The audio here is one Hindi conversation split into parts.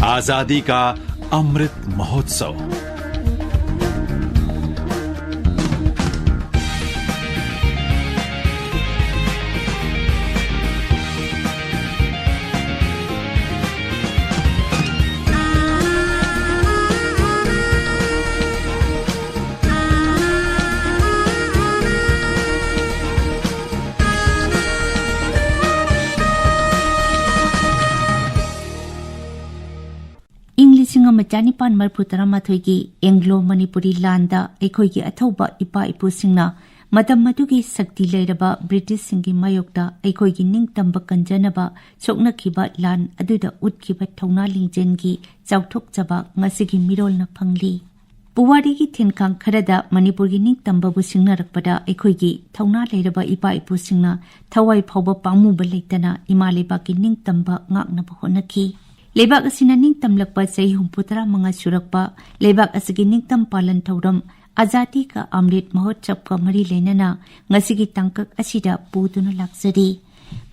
आजादी का अमृत महोत्सव। ꯆꯅꯤꯄꯥꯟ ꯃꯔꯐꯨ ꯇꯔꯥꯃꯥꯊꯣꯏꯒꯤ ꯑꯦꯡꯒ꯭ꯂꯣ ꯃꯅꯤꯄꯨꯔꯤ ꯂꯥꯟꯗ ꯑꯩꯈꯣꯏꯒꯤ ꯑꯊꯧꯕ ꯏꯄꯥ ꯏꯄꯨꯁꯤꯡꯅ ꯃꯇꯝ ꯑꯗꯨꯒꯤ ꯁꯛꯇꯤ ꯂꯩꯔꯕ ꯕ꯭ꯔꯤꯇꯤꯁꯁꯤꯡꯒꯤ ꯃꯥꯌꯣꯛꯇ ꯑꯩꯈꯣꯏꯒꯤ ꯅꯤꯡꯇꯝꯕ ꯀꯟꯖꯅꯕ ꯁꯣꯛꯅꯈꯤꯕ ꯂꯥꯟ ꯑꯗꯨꯗ ꯎꯠꯈꯤꯕ ꯊꯧꯅꯥ ꯂꯤꯡꯖꯦꯜꯒꯤ ꯆꯥꯎꯊꯣꯛꯆꯕ ꯉꯁꯤꯒꯤ ꯃꯤꯔꯣꯜꯅ ꯐꯪꯂꯤ꯫ ꯄꯨꯋꯥꯔꯤꯒꯤ ꯊꯤꯟꯈꯥꯡ ꯈꯔꯗ ꯃꯅꯤꯄꯨꯔꯒꯤ ꯅꯤꯡꯇꯝꯕꯕꯨ ꯁꯤꯡꯅꯔꯛꯄꯗ ꯑꯩꯈꯣꯏꯒꯤ ꯊꯧꯅꯥ ꯂꯩꯔꯕ ꯏꯄꯥ ꯏꯄꯨꯁꯤꯡꯅ ꯊꯋꯥꯏ ꯐꯥꯎꯕ ꯄꯥꯝꯃꯨꯕ ꯂꯩꯇꯅ ꯏꯃꯥ ꯂꯩꯕꯥꯛꯀꯤ ꯅꯤꯡꯇꯝꯕ ꯉꯥꯛꯅꯕ ꯍꯣꯠꯅꯈꯤ꯫ ꯂꯩꯕꯥꯛ ꯑꯁꯤꯅ ꯅꯤꯡꯇꯝꯂꯛꯄ ꯆꯍꯤ 64 ꯁꯨꯔꯛꯄ ꯂꯩꯕꯥꯛ ꯑꯁꯤꯒꯤ ꯅꯤꯡꯇꯝ ꯄꯥꯂꯟ ꯊꯧꯔꯝ ꯑꯖꯥꯗꯤ ꯀꯥ ꯑꯃ꯭ꯔꯤꯠ ꯃꯍꯣꯠꯁꯕꯀ ꯃꯔꯤ ꯂꯩꯅꯅ ꯉꯁꯤꯒꯤ ꯇꯥꯡꯀꯛ ꯑꯁꯤꯗ ꯄꯨꯗꯨꯅ ꯂꯥꯛꯆꯔꯤ꯫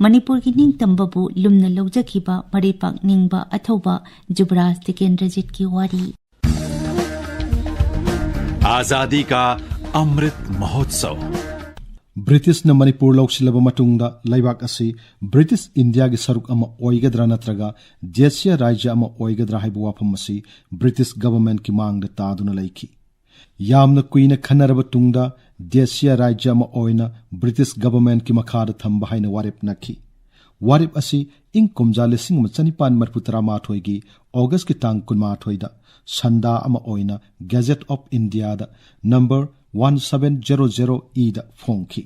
ꯃꯅꯤꯄꯨꯔꯒꯤ ꯅꯤꯡꯇꯝꯕꯕꯨ ꯂꯨꯝꯅ ꯂꯧꯖꯈꯤꯕ ꯃꯔꯩꯄꯥꯛ ꯅꯤꯡꯕ ꯑꯊꯧꯕ ꯖꯨꯕꯔꯥꯖ ꯇꯤꯀꯦꯟꯗ꯭ꯔꯖꯤꯠꯀꯤ ꯋꯥꯔꯤ꯫ आजादी का अमृत महोत्सव। ब्रिटिशना मणिपुर लौसिलबा मतुंगदा लैबाक असि ब्रिटिश इंडिया की सरुक अमा ओइगद्रा नत्रगा देशीय राज्य अमा ओइगद्रा हाइबा वाफम असि ब्रिटिश गवर्नमेंट की मांगदा तादुना लैखि। यामना कुइना खनरबा तुंगदा देशीय राज्य अमा ओइना ब्रिटिश गवर्नमेंट की मखादा थंबा हाइना वारेप नखि। वारेप असि इंग कुमजा 1948 की ऑगस्ट की तांग 18 संदा अमा ओइना गैजेट ऑफ इंडिया दा नंबर 1700 दा फोंखि।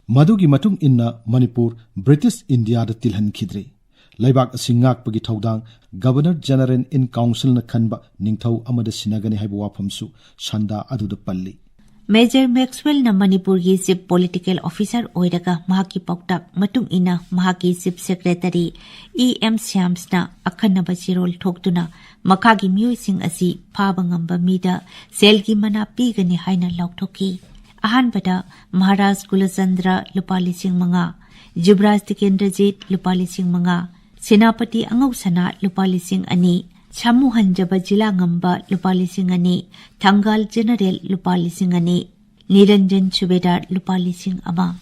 मदुगी मतुंग इन्ना मणिपुर ब्रिटिश इंडिया दा तिलहनखिद्रे। लैबाक असि ngakpagi थौदांग गवर्नर जनरल इन काउंसिल न खनबा निंगथौ अमदा सिनगनि हाइबा वाफमसु संदा अदुदा पल्ली। मेजर मैक्सवेल न मणिपुर की चीफ पॉलिटिकल ऑफिसर ओइरगा महाकी पौताक मतुंग इना महाकी चीफ सेक्रेटरी E.M. श्याम्सना अखनबा चिरोल ठोक्तुना मखागी मियोइसिंग असि फाबा ngamba मीदा सेलगी मना पीगनि हाइना लाउथोकी। अहानबदा महाराज कुलचंद्र लुपा 5,000, जुबराज तिकेंद्रजीत लुपा 5,000, सेनापति अंगौसना लुपा 2,000, छामू हंजबा जिला ngamba लुपा 2,000, थंगाल जनरल लुपा 2,000, निरंजन सुबेदार लुपा 1,000।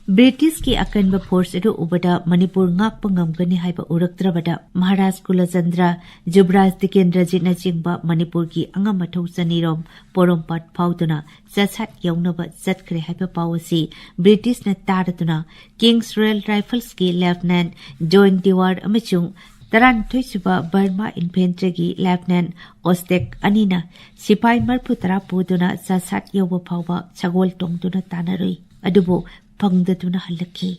ब्रिटिश की अकनब फोर्स अदु उबदा Manipur ngakpa ngamgani haiba uraktrabada महाराज कुलचंद्र जुबराज तिकेंद्रजीत न चिंबा मणिपुर की अंगमथौ चनीरोम पोरोमपाट फाउदुना ससत यौनबा चटखरे हाइबा पावसी ब्रिटिश न तारतुना किंग्स रॉयल राइफल्स की लेफ्टिनेंट जॉन डिवार्ड अमचुंग 33 बर्मा इन्फेंट्री की लेफ्टिनेंट ओस्टेक अनीना सिपाही मरफु तरा पुदुना ससत यौबा फाउबा सगोल टोंगदुना तानरुई अदुबो फंगदतुना हलकी।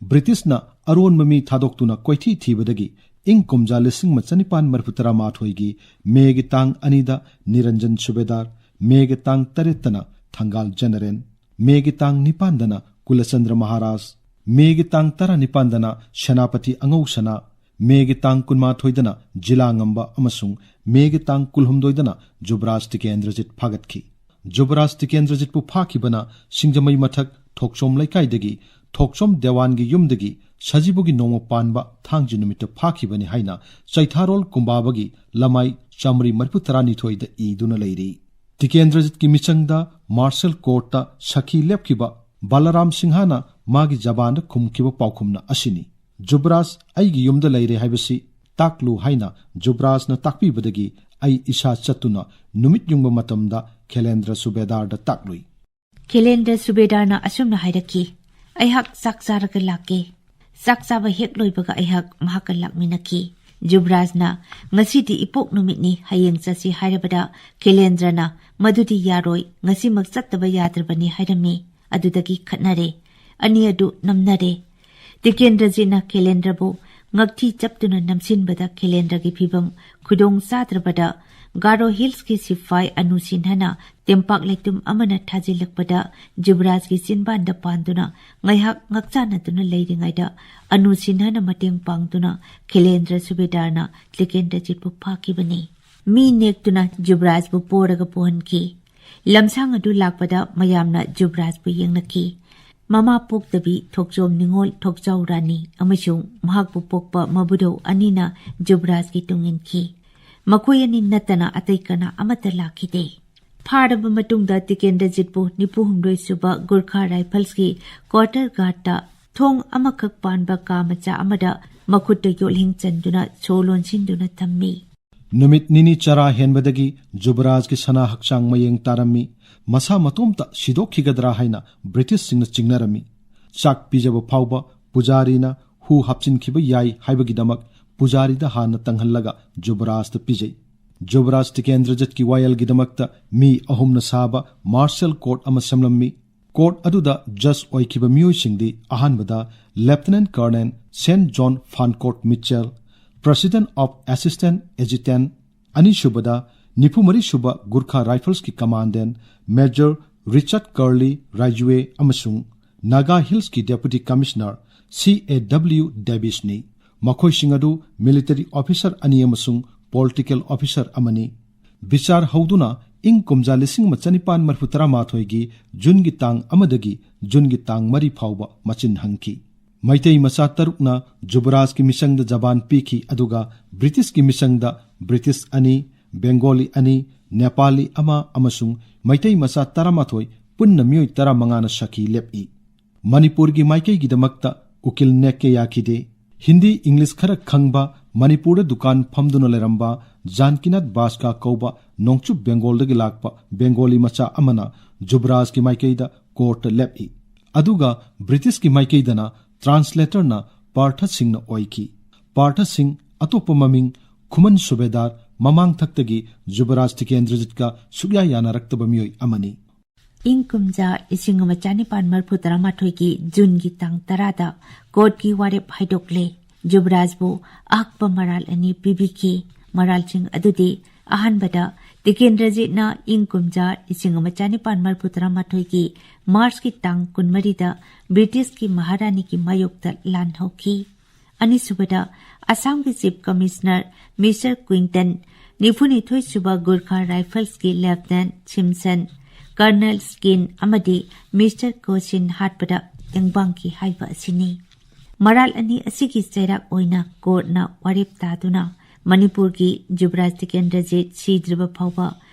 ब्रिटिशना अरोन ममी थादोक्तुना कोइथी थीबदगी इंग कुमजा 1948 की मेगी तांग अनीदा निरंजन सुबेदार, मेगी तांग 3 थंगाल जनरल, मेगी तांग 9 कुलचंद्र महाराज, मेगी तांग 19 सेनापति अंगौसना, मेगी तांग 19 जिला ngamba अमसुंग Maggi Thang 19 जुबराज तिकेंद्रजित फागतखि। जुबराज तिकेंद्रजित Pu फाखिबना सिंगजमई मथक Thokchom लैकाइदगी Thokchom देवानगी युमदगी सजीबुगी नोंग Panba थांगजि नुमित फाखिबनि हाइना Cheitharol कुंबाबगी लमाई Chamari 32 the ईदुना Larry. तिकेंद्रजित की मिचंगदा मार्शल कोर्टा सखी लेपखिबा बालाराम सिंहाना मागी जबान खुमखिबा पाउखुमना असिनी। जुबराज आइगी युमदा लैरे हाइबसी ताकलु हाइना जुबराजना ताकपीबदगी आई इशा चतुना नुमित युंगबा मतमदा खेलेंद्र सुबेदार दा ताकलुई। खेलेंद्र सुबेदारना असुमना हाइरकी अयहक साकचारक लाके साकचाबा हेक लोइबगा अयहक महाका लाकमिनकी। जुबराजना ngasiदी इपोक नुमितनी हयेंग चसी हाइरबदा खेलेंद्रना मदुदी यारोय ngasiमक चत्तबा याद्रबनी हाइरमी अदुदगी खतनरे अनि अदु नमनरे। तिकेंद्रजीना खेलेंद्रबु ngakthi chaptuna namsinbada खेलेंद्रगी फिबम खुदोंग चाद्रबदा गारो हिल्स की सिपाही अनुसिन्हना तेम्पाक लेतुम अमना थाजिलकपदा जुबराज की चिनबान दा पांदुना ngaiहक ngakchanatuna leiringaida अनुसिन्हना मतेंग पांगदुना खेलेंद्र सुबेदारना तिकेंद्रजीतबु फाखिबनी। मी नेक्तुना जुबराजबु पोरगा पोहनकी। लमसांग अदु लाकपदा मयामना जुबराजबु येंगनकी। ममा पोक्तबी थोकचोम निंगोल थोकचाउ रानी अमसुंग महाकबु पोकपा मबुदौ अनीना जुबराज की तुंगिनकी। ꯃꯈꯣꯏ ꯑꯅꯤ ꯅꯠꯇꯅ ꯑꯇꯩ ꯀꯅꯥ ꯑꯃꯠꯇ ꯂꯥꯛꯈꯤꯗꯦ꯫ ꯐꯥꯔꯕ ꯃꯇꯨꯡꯗ ꯇꯤꯀꯦꯟꯗ꯭ꯔꯖꯤꯠꯄꯨ 94 ꯁꯨꯕ ꯒꯨꯔꯈꯥ ꯔꯥꯏꯐꯜꯁꯀꯤ ꯀ꯭ꯋꯥꯔꯇꯔ ꯒꯥꯔꯗꯇ ꯊꯣꯡ ꯑꯃꯈꯛ ꯄꯥꯟꯕ ꯀꯥ ꯃꯆꯥ ꯑꯃꯗ ꯃꯈꯨꯠꯇ ꯌꯣꯠꯂꯤꯡ ꯆꯟꯗꯨꯅ ꯁꯣ ꯂꯣꯟꯁꯤꯟꯗꯨꯅ ꯊꯝꯃꯤ꯫ ꯅꯨꯃꯤꯠ ꯅꯤꯅꯤ ꯆꯔꯥ ꯍꯦꯟꯕꯗꯒꯤ ꯖꯨꯕꯔꯥꯖꯀꯤ ꯁꯅꯥ ꯍꯛꯆꯥꯡ ꯃꯌꯦꯡ ꯇꯥꯔꯝꯃꯤ꯫ ꯃꯁꯥ ꯃꯇꯣꯝꯇ ꯁꯤꯗꯣꯛꯈꯤꯒꯗ꯭ꯔꯥ ꯍꯥꯏꯅ ꯕ꯭ꯔꯤꯇꯤꯁꯁꯤꯡꯅ ꯆꯤꯡꯅꯔꯝꯃꯤ꯫ ꯆꯥꯛ ꯄꯤꯖꯕ ꯐꯥꯎꯕ ꯄꯨꯖꯥꯔꯤꯅ ꯍꯨ ꯍꯥꯞꯆꯤꯟꯈꯤꯕ ꯌꯥꯏ ꯍꯥꯏꯕꯒꯤꯗꯃꯛ ꯄꯨꯖꯥꯔꯤꯗ ꯍꯥꯟꯅ ꯇꯪꯍꯜꯂꯒ ꯖꯨꯕꯔꯥꯖꯇ ꯄꯤꯖꯩ꯫ ꯖꯨꯕꯔꯥज ꯇꯤꯀꯦꯟꯗ꯭ꯔꯖꯤꯠꯀꯤ ꯋꯥꯌꯦꯜꯒꯤꯗꯃꯛꯇ ꯃꯤ 3ꯅ ꯁꯥꯕ ꯃꯥꯔꯁꯦꯜ ꯀꯣꯔꯠ ꯑꯃ ꯁꯦꯝꯂꯝꯃꯤ꯫ ꯀꯣꯔꯠ ꯑꯗꯨꯗ ꯖꯖ ꯑꯣꯏꯈꯤꯕ ꯃꯤꯑꯣꯏꯁꯤꯡꯗꯤ ꯑꯍꯥꯟꯕꯗ lieutenant colonel St John Fancourt Michell, president of assistant agent, ꯑꯅꯤꯁꯨꯕꯗ 94 ꯁꯨꯕ ꯒꯨꯔꯈꯥ ꯔꯥꯏꯐꯜꯁꯀꯤ ꯀꯃꯥꯟꯗꯦꯟꯠ ꯃꯦꯖꯔ ꯔꯤꯆꯥꯔꯗ ꯀꯔꯂꯤ ꯔꯥꯏꯖꯨꯋꯦ ꯑꯃꯁꯨꯡ ꯅꯥꯒꯥ ꯍꯤꯜꯁꯀꯤ ꯗꯦꯄꯨꯇꯤ ꯀꯃꯤꯁꯅꯔ C.A.W. ꯗꯦꯕꯤꯁꯅꯤ꯫ ꯃꯈꯣꯏꯁꯤꯡ ꯑꯗꯨ ꯃꯤꯂꯤꯇꯔꯤ ꯑꯣꯐꯤꯁꯔ ꯑꯅꯤ ꯑꯃꯁꯨꯡ ꯄꯣꯂꯤꯇꯤꯀꯦꯜ ꯑꯣꯐꯤꯁꯔ ꯑꯃꯅꯤ꯫ ꯕꯤꯆꯥꯔ ꯍꯧꯗꯨꯅ ꯏꯪ ꯀꯨꯝꯖꯥ 1938ꯒꯤ ꯖꯨꯟꯒꯤ ꯇꯥꯡ 1ꯗꯒꯤ ꯖꯨꯟꯒꯤ ꯇꯥꯡ 3 ꯐꯥꯎꯕ ꯃꯆꯤꯟ ꯍꯟꯈꯤ꯫ ꯃꯩꯇꯩ ꯃꯆꯥ 6ꯅ ꯖꯨꯕꯔꯥꯖꯀꯤ ꯃꯤꯁꯪꯗ ꯖꯕꯥꯟ ꯄꯤꯈꯤ ꯑꯗꯨꯒ ꯕ꯭ꯔꯤꯇꯤꯁꯀꯤ ꯃꯤꯁꯪꯗ ꯕ꯭ꯔꯤꯇꯤꯁ 2, ꯕꯦꯡꯒꯣꯂꯤ 2, ꯅꯦꯄꯥꯂꯤ 1 ꯑꯃꯁꯨꯡ ꯃꯩꯇꯩ ꯃꯆꯥ 18 ꯄꯨꯟꯅ ꯃꯤꯑꯣꯏ 15ꯅ ꯁꯈꯤ ꯂꯦꯞꯏ꯫ ꯃꯅꯤꯄꯨꯔꯒꯤ ꯃꯥꯏꯀꯩꯒꯤꯗꯃꯛꯇ ꯎꯀꯤꯜ ꯅꯦꯛꯀꯦ ꯌꯥꯈꯤꯗꯦ꯫ ꯍꯤꯟꯗꯤ ꯏꯪꯂꯤꯁ ꯈꯔ ꯈꯪꯕ ꯃꯅꯤꯄꯨꯔꯗ ꯗꯨꯀꯥꯟ ꯐꯝꯗꯨꯅ ꯂꯩꯔꯝꯕ ꯖꯥꯟꯀꯤꯅꯥꯊ ꯕꯥꯁꯀꯥ ꯀꯧꯕ ꯅꯣꯡꯆꯨꯞ ꯕꯦꯡꯒꯣꯜꯗꯒꯤ ꯂꯥꯛꯄ ꯕꯦꯡꯒꯣꯂꯤ ꯃꯆꯥ ꯑꯃꯅ ꯖꯨꯕꯔꯥꯖꯀꯤ ꯃꯥꯏꯀꯩꯗ ꯀꯣꯔꯠꯇ ꯂꯦꯞꯏ꯫ ꯑꯗꯨꯒ ꯕ꯭ꯔꯤꯇꯤꯁꯀꯤ ꯃꯥꯏꯀꯩꯗꯅ ꯇ꯭ꯔꯥꯟꯁꯂꯦꯇꯔꯅ ꯄꯥꯔꯊ ꯁꯤꯡꯅ ꯑꯣꯏꯈꯤ꯫ ꯄꯥꯔꯊ ꯁꯤꯡ ꯑꯇꯣꯞꯄ ꯃꯃꯤꯡ ꯈꯨꯃꯟ ꯁꯨꯕꯦꯗꯥꯔ ꯃꯃꯥꯡꯊꯛꯇꯒꯤ ꯖꯨꯕꯔꯥꯖ ꯇꯤꯀꯦꯟꯗ꯭ꯔꯖꯤꯠꯀ ꯁꯨꯛꯌꯥ ꯌꯥꯅꯔꯛꯇꯕ ꯃꯤꯑꯣꯏ ꯑꯃꯅꯤ꯫ ꯏꯪ ꯀꯨꯝꯖꯥ 1938ꯒꯤ ꯖꯨꯟꯒꯤ ꯇꯥꯡ 10ꯗ ꯀꯣꯔꯠꯀꯤ ꯋꯥꯔꯦꯞ ꯍꯥꯏꯗꯣꯛꯂꯦ꯫ ꯖꯨꯕꯔꯥꯖꯕꯨ ꯑꯍꯛꯄ ꯃꯔꯥꯜ 2 ꯄꯤꯕꯤꯈꯤ꯫ ꯃꯔꯥꯜꯁꯤꯡ ꯑꯗꯨꯗꯤ ꯑꯍꯥꯟꯕꯗ ꯇꯤꯀꯦꯟꯗ꯭ꯔꯖꯤꯠꯅ ꯏꯪ ꯀꯨꯝꯖꯥ 1938ꯒꯤ ꯃꯥꯔꯆꯀꯤ ꯇꯥꯡ 24ꯗ ꯕ꯭ꯔꯤꯇꯤꯁꯀꯤ ꯃꯍꯥꯔꯥꯅꯤꯒꯤ ꯃꯥꯌꯣꯛꯇ ꯂꯥꯟ ꯍꯧꯈꯤ꯫ ꯑꯅꯤꯁꯨꯕꯗ ꯑꯁꯥꯝꯒꯤ ꯆꯤꯐ ꯀꯃꯤꯁꯅꯔ ꯃꯤꯁꯇꯔ ꯀ꯭ꯋꯤꯟꯇꯟ, 94 ꯁꯨꯕ ꯒꯨꯔꯈꯥ ꯔꯥꯏꯐꯜꯁꯀꯤ ꯂꯦꯐꯇꯅꯦꯟꯠ ꯁꯤꯝꯁꯟ, ꯀꯔꯅꯦꯜ ꯁ꯭ꯀꯤꯟ ꯑꯃꯗꯤ ꯃꯤꯁꯇꯔ ꯀꯣꯁꯤꯟ ꯍꯥꯠꯄꯗ ꯇꯦꯡꯕꯥꯡꯈꯤ ꯍꯥꯏꯕ ꯑꯁꯤꯅꯤ꯫ ꯃꯔꯥꯜ 2 ꯑꯁꯤꯒꯤ ꯆꯩꯔꯥꯛ ꯑꯣꯏꯅ ꯀꯣꯔꯠꯅ ꯋꯥꯔꯦꯞ ꯇꯥꯗꯨꯅ ꯃꯅꯤꯄꯨꯔꯒꯤ ꯖꯨꯕꯔꯥꯖ ꯇꯤꯀꯦꯟꯗ꯭ꯔꯖꯤꯠ ꯁꯤꯗ꯭ꯔꯤꯕ ꯐꯥꯎꯕ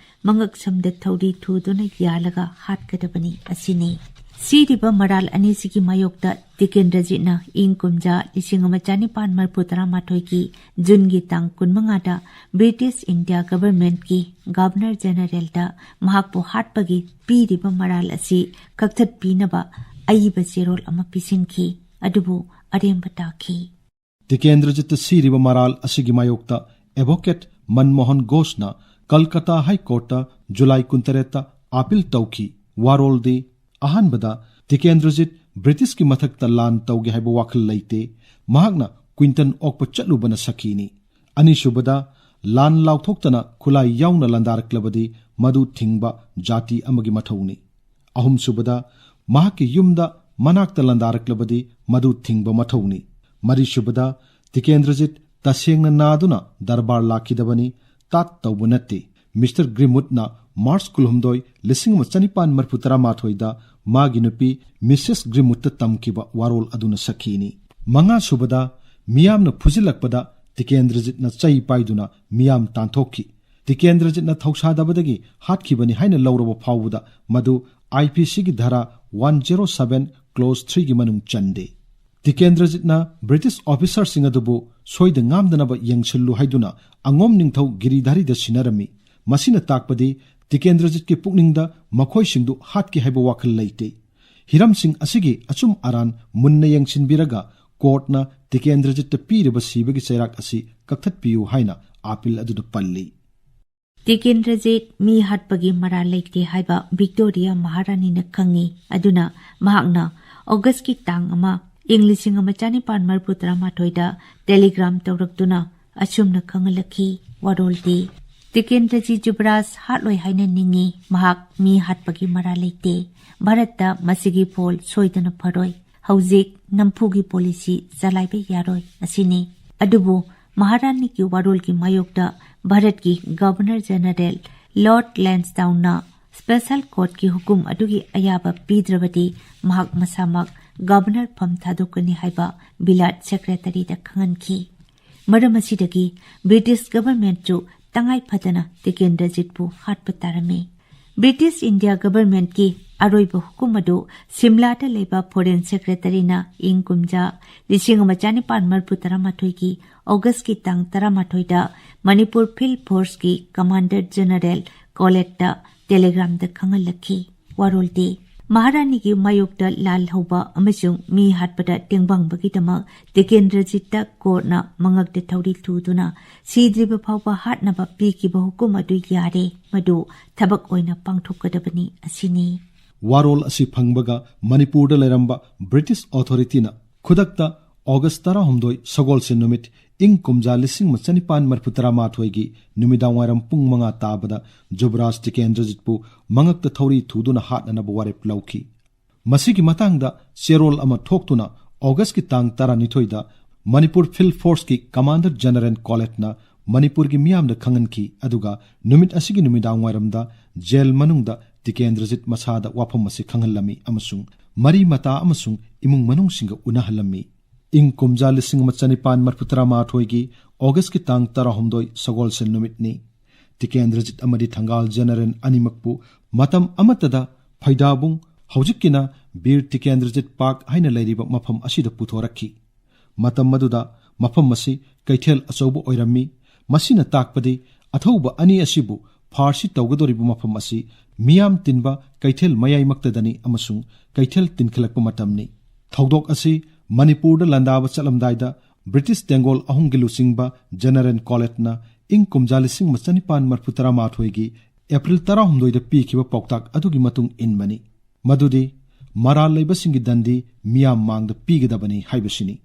ꯃꯉꯛꯁꯝꯗ ꯊꯧꯔꯤ ꯊꯨꯗꯨꯅ ꯌꯥꯜꯂꯒ ꯍꯥꯠꯀꯗꯕꯅꯤ ꯑꯁꯤꯅꯤ꯫ ꯁꯤꯔꯤꯕ ꯃꯔꯥꯜ 2ꯁꯤꯒꯤ ꯃꯥꯌꯣꯛꯇ ꯇꯤꯀꯦꯟꯗ꯭ꯔꯖꯤꯠꯅ ꯏꯪ ꯀꯨꯝꯖꯥ 1938ꯒꯤ ꯖꯨꯟꯒꯤ ꯇꯥꯡ 25ꯗ ꯕ꯭ꯔꯤꯇꯤꯁ ꯏꯟꯗꯤꯌꯥ ꯒꯚꯔꯟꯃꯦꯟꯠꯀꯤ ꯒꯚꯔꯅꯔ ꯖꯦꯅꯔꯦꯜꯗ ꯃꯍꯥꯛꯄꯨ ꯍꯥꯠꯄꯒꯤ ꯄꯤꯔꯤꯕ ꯃꯔꯥꯜ ꯑꯁꯤ ꯀꯛꯊꯠꯄꯤꯅꯕ ꯑꯏꯕ ꯆꯦꯔꯣꯜ ꯑꯃ ꯄꯤꯁꯤꯟꯈꯤ꯫ ꯑꯗꯨꯕꯨ ꯑꯔꯦꯝꯕ ꯇꯥꯈꯤ꯫ ꯇꯤꯀꯦꯟꯗ꯭ꯔꯖꯤꯠꯇ ꯁꯤꯔꯤꯕ ꯃꯔꯥꯜ ꯑꯁꯤꯒꯤ ꯃꯥꯌꯣꯛꯇ ꯑꯦꯗꯚꯣꯀꯦꯠ ꯃꯟꯃꯣꯍꯟ ꯘꯣꯁꯅ ꯀꯜꯀꯇꯥ ꯍꯥꯏ ꯀꯣꯔꯠꯇ ꯖꯨꯂꯥꯏ 18ꯗ ꯑꯥꯄꯤꯜ ꯇꯧꯈꯤ꯫ ꯋꯥꯔꯣꯜꯗꯤ ꯑꯍꯥꯟꯕꯗ ꯇꯤꯀꯦꯟꯗ꯭ꯔꯖꯤꯠ ꯕ꯭ꯔꯤꯇꯤꯁꯀꯤ ꯃꯊꯛꯇ ꯂꯥꯟ ꯇꯧꯒꯦ ꯍꯥꯏꯕ ꯋꯥꯈꯜ ꯂꯩꯇꯦ, ꯃꯍꯥꯛꯅ ꯀ꯭ꯋꯤꯟꯇꯟ ꯑꯣꯛꯄ ꯆꯠꯂꯨꯕꯅ ꯁꯈꯤꯅꯤ꯫ ꯑꯅꯤꯁꯨꯕꯗ ꯂꯥꯟ ꯂꯥꯎꯊꯣꯛꯇꯅ ꯈꯨꯠꯂꯥꯏ ꯌꯥꯎꯅ ꯂꯥꯟꯗꯥꯔꯛꯂꯕꯗꯤ ꯃꯗꯨ ꯊꯤꯡꯕ ꯖꯥꯇꯤ ꯑꯃꯒꯤ ꯃꯊꯧꯅꯤ꯫ ꯑꯍꯨꯝꯁꯨꯕꯗ ꯃꯍꯥꯛꯀꯤ ꯌꯨꯝꯗ ꯃꯅꯥꯛꯇ ꯂꯥꯟꯗꯥꯔꯛꯂꯕꯗꯤ ꯃꯗꯨ ꯊꯤꯡꯕ ꯃꯊꯧꯅꯤ꯫ ꯃꯔꯤꯁꯨꯕꯗ ꯇꯤꯀꯦꯟꯗ꯭ꯔꯖꯤꯠ ꯇꯁꯦꯡꯅ ꯅꯥꯗꯨꯅ ꯗꯔꯕꯥꯔ ꯂꯥꯛꯈꯤꯗꯕꯅꯤ, ꯇꯥꯠ ꯇꯧꯕ ꯅꯠꯇꯦ꯫ ꯃꯤꯁꯇꯔ ꯒ꯭ꯔꯤꯝꯋꯨꯗꯅ ꯃꯥꯔꯆ 19, 1938ꯗ ꯃꯥꯒꯤ ꯅꯨꯄꯤ ꯃꯤꯁꯦꯁ ꯒ꯭ꯔꯤꯝꯋꯨꯗꯇ ꯇꯝꯈꯤꯕ ꯋꯥꯔꯣꯜ ꯑꯗꯨꯅ ꯁꯈꯤꯅꯤ꯫ ꯃꯉꯥꯁꯨꯕꯗ ꯃꯤꯌꯥꯝꯅ ꯐꯨꯖꯤꯜꯂꯛꯄꯗ ꯇꯤꯀꯦꯟꯗ꯭ꯔꯖꯤꯠꯅ ꯆꯩ ꯄꯥꯏꯗꯨꯅ ꯃꯤꯌꯥꯝ ꯇꯥꯟꯊꯣꯛꯈꯤ꯫ ꯇꯤꯀꯦꯟꯗ꯭ꯔꯖꯤꯠꯅ ꯊꯧꯁꯥꯗꯕꯗꯒꯤ ꯍꯥꯠꯈꯤꯕꯅꯤ ꯍꯥꯏꯅ ꯂꯧꯔꯕ ꯐꯥꯎꯕꯗ ꯃꯗꯨ IPCꯒꯤ ꯙꯥꯔꯥ 107 ꯀ꯭ꯂꯣꯖ 3ꯒꯤ ꯃꯅꯨꯡ ꯆꯟꯗꯦ꯫ ꯇꯤꯀꯦꯟꯗ꯭ꯔꯖꯤꯠꯅ ꯕ꯭ꯔꯤꯇꯤꯁ ꯑꯣꯐꯤꯁꯔꯁꯤꯡ ꯑꯗꯨꯕꯨ ꯁꯣꯏꯗ ꯉꯥꯝꯗꯅꯕ ꯌꯦꯡꯁꯤꯜꯂꯨ ꯍꯥꯏꯗꯨꯅ ꯑꯉꯣꯝ ꯅꯤꯡꯊꯧ ꯒꯤꯔꯤꯙꯥꯔꯤꯗ ꯁꯤꯟꯅꯔꯝꯃꯤ꯫ ꯃꯁꯤꯅ ꯇꯥꯛꯄꯗꯤ ꯇꯤꯀꯦꯟꯗ꯭ꯔꯖꯤꯠꯀꯤ ꯄꯨꯛꯅꯤꯡꯗ ꯃꯈꯣꯏꯁꯤꯡꯗꯨ ꯍꯥꯠꯀꯦ ꯍꯥꯏꯕ ꯋꯥꯈꯜ ꯂꯩꯇꯦ꯫ ꯍꯤꯔꯝꯁꯤꯡ ꯑꯁꯤꯒꯤ ꯑꯆꯨꯝ ꯑꯔꯥꯟ ꯃꯨꯟꯅ ꯌꯦꯡꯁꯤꯟꯕꯤꯔꯒ ꯀꯣꯔꯠꯅ ꯇꯤꯀꯦꯟꯗ꯭ꯔꯖꯤꯠꯇ ꯄꯤꯔꯤꯕ ꯁꯤꯕꯒꯤ ꯆꯩꯔꯥꯛ ꯑꯁꯤ ꯀꯛꯊꯠꯄꯤꯌꯨ ꯍꯥꯏꯅ ꯑꯥꯄꯤꯜ ꯑꯗꯨꯗ ꯄꯜꯂꯤ꯫ ꯇꯤꯀꯦꯟꯗ꯭ꯔꯖꯤꯠ ꯃꯤ ꯍꯥꯠꯄꯒꯤ ꯃꯔꯥꯜ ꯂꯩꯇꯦ ꯍꯥꯏꯕ ꯚꯤꯛꯇꯣꯔꯤꯌꯥ ꯃꯍꯥꯔꯥꯅꯤꯅ ꯈꯪꯉꯤ꯫ ꯑꯗꯨꯅ ꯃꯍꯥꯛꯅ ꯑꯣꯒꯁꯠꯀꯤ ꯇꯥꯡ 1, ꯏꯪ 1938ꯗ ꯇꯦꯂꯤꯒ꯭ꯔꯥꯝ ꯇꯧꯔꯛꯇꯨꯅ ꯑꯁꯨꯝꯅ ꯈꯪꯍꯜꯂꯛꯈꯤ꯫ ꯋꯥꯔꯣꯜꯗꯤ ꯇꯤꯀꯦꯟꯗ꯭ꯔꯖꯤꯠ ꯖꯨꯕꯔꯥꯖ ꯍꯥꯠꯂꯣꯏ ꯍꯥꯏꯅ ꯅꯤꯡꯉꯤ꯫ ꯃꯍꯥꯛ ꯃꯤ ꯍꯥꯠꯄꯒꯤ ꯃꯔꯥꯜ ꯂꯩꯇꯦ꯫ ꯚꯥꯔꯠꯇ ꯃꯁꯤꯒꯤ ꯐꯣꯜ ꯁꯣꯏꯗꯅ ꯐꯔꯣꯏ꯫ ꯍꯧꯖꯤꯛ ꯅꯝꯐꯨꯒꯤ ꯄꯣꯂꯤꯁꯤ ꯆꯂꯥꯏꯕ ꯌꯥꯔꯣꯏ ꯑꯁꯤꯅꯤ꯫ ꯑꯗꯨꯕꯨ ꯃꯍꯥꯔꯥꯅꯤꯒꯤ ꯋꯥꯔꯣꯜꯒꯤ ꯃꯥꯌꯣꯛꯇ ꯚꯥꯔꯠꯀꯤ ꯒꯚꯔꯅꯔ ꯖꯦꯅꯔꯦꯜ ꯂꯣꯔꯗ ꯂꯦꯟꯁꯗꯥꯎꯟꯅ ꯁ꯭ꯄꯦꯁꯦꯜ ꯀꯣꯔꯠꯀꯤ ꯍꯨꯀꯨꯝ ꯑꯗꯨꯒꯤ ꯑꯌꯥꯕ ꯄꯤꯗ꯭ꯔꯕꯗꯤ ꯃꯍꯥꯛ ꯃꯁꯥꯃꯛ ꯒꯚꯔꯅꯔ ꯐꯝ ꯊꯥꯗꯣꯛꯀꯅꯤ ꯍꯥꯏꯕ ꯕꯤꯂꯥꯠ ꯁꯦꯀ꯭ꯔꯦꯇꯔꯤꯗ ꯈꯪꯍꯟꯈꯤ꯫ ꯃꯔꯝ ꯑꯁꯤꯗꯒꯤ ꯕ꯭ꯔꯤꯇꯤꯁ ꯒꯚꯔꯟꯃꯦꯟꯠꯁꯨ तंगाई फदना तिकेंद्रजित पु हाटप तारमे ब्रिटिश इंडिया गवर्नमेंट की अरोइब हुकुम अदु सिमला ता लेबा फॉरेन सेक्रेटरी ना इंग कुमजा 1994 की अगस्त की तंग 13 मणिपुर फील्ड फोर्स की कमांडर जनरल कॉलेक्टा टेलीग्राम द खंगलखी वारोलदे महारानी की मायोक्ता लाल हौबा अमसुंग मी हाटपदा टेंगबांगबगीदमक तिकेंद्रजित कोर्टना मंगक द थौरी थुदुना सीद्रिब फावबा हाटनबा पीकिब हुकुम अदु यारे मदु थबक ओइना पांगथोकदबनी असिनी वारोल असी फंगबगा मणिपुर लेरंबा ब्रिटिश ऑथोरिटीना खुदकता ऑगस्ट 13 सगोलसे नुमित इंग कुमजा 1994 की नुमिदांग वायरम पुंग मंगा ताबदा जुबराज टिकेंद्रजितपु मंगक थौरी थुदुना हाटनब वारेप लौखी मसिगी मतांगदा सेरोल अमा ठोक्तुना ऑगस्ट की तांग 12 मणिपुर फील्ड फोर्स की कमांडर जनरल कॉलेक्टना मणिपुर की मियामदा खंगनखी अदुगा नुमित असिगी नुमिदांग वायरमदा जेल मनुंगदा टिकेंद्रजित मसादा वाफम असी खंगलमी अमसुंग मरी मता अमसुंग इमुंग मनुंगसिंग उनहलमी इंग कुमजा 1994 की ऑगस्ट की तांग 13 सगोलसेल नुमितनी टिकेंद्रजित अमदी थंगाल जनरल अनिमकपु मतम अमतदा फैदाबुंग हौजिकिना बीर टिकेंद्रजित पार्क हाइना लेरिबा मफम असिदा पुथोरखी मतम मदुदा मफम असी कैथेल अचौबो ओइरम्मी मसिना ताकपदि अथौबा अनि असिबु फारसी तौगदोरिबु मफम असी मियाम तिनबा कैथेल मयाइमक्तदनी अमसुंग कैथेल तिनखलकपु मतमनी थौदोक असी मणिपुर लंदाब चलमदाइदा ब्रिटिश तेंगोल अहुंगी लुसिंगबा जनरल कॉलेक्टना इंग कुमजा 1994 की एप्रिल 13 पीखिबा पौताक अदुगी मतुंग इनबनी मदुदी मराल लेबसिंगी दंदी मियाम मांगदा पीगदबनी हाइबसिनी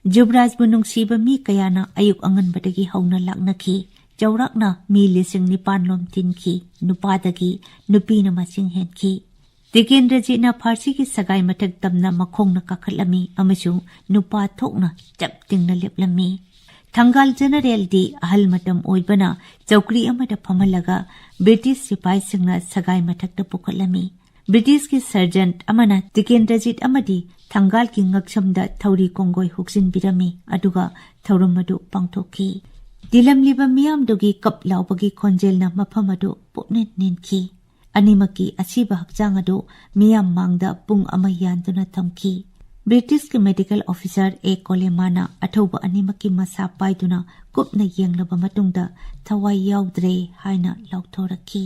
जुबराज बुनुंगसीबा मी कयाना अयुक अंगनबदगी हौना लाकनखी चौराकना मी 9,000 लोम तिनखी नुपादगी नुपीना मसिंग हेनखी तिकेंद्रजितना फारसी की सगाई मथक तमना मखोंगना काखलमी अमसुंग नुपा थोकना चप तिंगना लेपलमी थंगाल जनरल दी अहल मतम ओइबना चौकरी अमदा फमलगा ब्रिटिश सिपाही सिंगना सगाई मथक पुखलमी ब्रिटिश की सर्जेंट अमना तिकेंद्रजित अमदी थंगाल की ngaksamda थौरी कोंगोय हुक्सिन बिरमी अदुगा थौरमदु पांगथोखी दिलमलिबा मियामदुगी कप लाउबगी खोंजेलना मफमदु पुने निनखी अनिमकी असीबा हक्चांग अदु मियाम मांगदा पुंग अमा यानदुना थमखी ब्रिटिश के मेडिकल ऑफिसर ए कोलेमाना अथौबा अनिमकी मसा पाइदुना कुपना येंगलबा मतुंगदा थवाई याउद्रे हाइना लाउथोरखी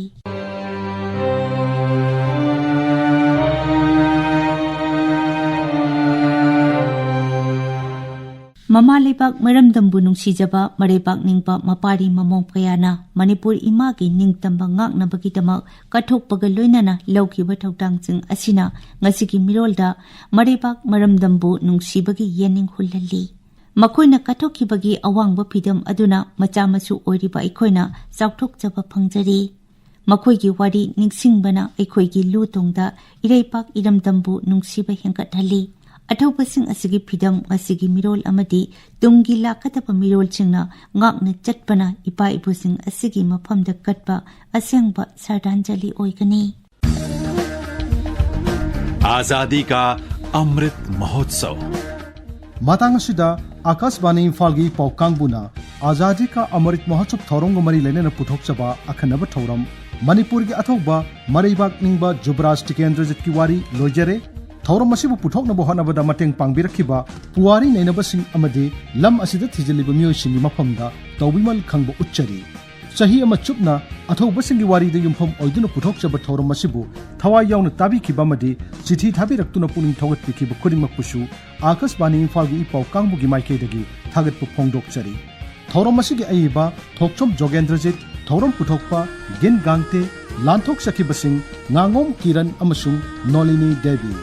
ममा लेबाक मरमदम्बु नुंसीजबा मरेबाक निंगबा मपारी ममों कयाना मणिपुर इमा की निंगतंबा ngaknabagidamak kathokpaga loinana lawkiba thawtangching asina ngasigi mirolda marebak maramdambu nungsibagi yening hullali makoina kathokibagi awangba phidam aduna macha machu oiriba aikoina chawthokjaba phangjari makoigi wari ningsingbana aikoigi lutongda ireipak iramdambu nungsiba hengathali अथौबसिंग असिगी फिदम असिगी मिरोल अमदी Tungi लाकतप मिरोल चिंगना ngakna चटपना इपा इबुसिंग असिगी मफमदा कटपा असेंगबा श्रद्धांजलि ओइगनी आजादी का अमृत महोत्सव मातांगसिदा आकाशवाणी इम्फालगी पौकांगबुना आजादी का अमृत महोत्सव थौरंग मरी लेनेना पुथोकचबा अखनब थौरम मणिपुर की अथौबा मरैबाक निंगबा जुबराज टिकेंद्रजित की वारी लोइजरे थौरम मसिबु पुथोकनबो होनबदा मतेंग पांगबिरखिबा पुवारी नैनबसिंग अमदि लम असिदा थिजलिबा मियोइसिंगी मफमदा तौबिमल खंगबो उच्चरी सही अमा चुपना अथौबसिंगी वारीदा युमफम ओइदुना पुथोकचबा थौरम मसिबु थवाई यावना ताबिखिबा मदि चिठी थाबिरक्तुना पुनिंग थौगतपिखिबा खुदिमकपुसु आकाशवाणी इम्फालगी इपाउ कांगबुगी माइकेदगी थागतपु फोंदोकचरी थौरम मसिगी अइबा थोकचोम जोगेंद्रजित थौरम पुथोकपा गिन गांगते लांथोक सखिबसिंग ngangom किरण अमसुंग नोलिनी देवी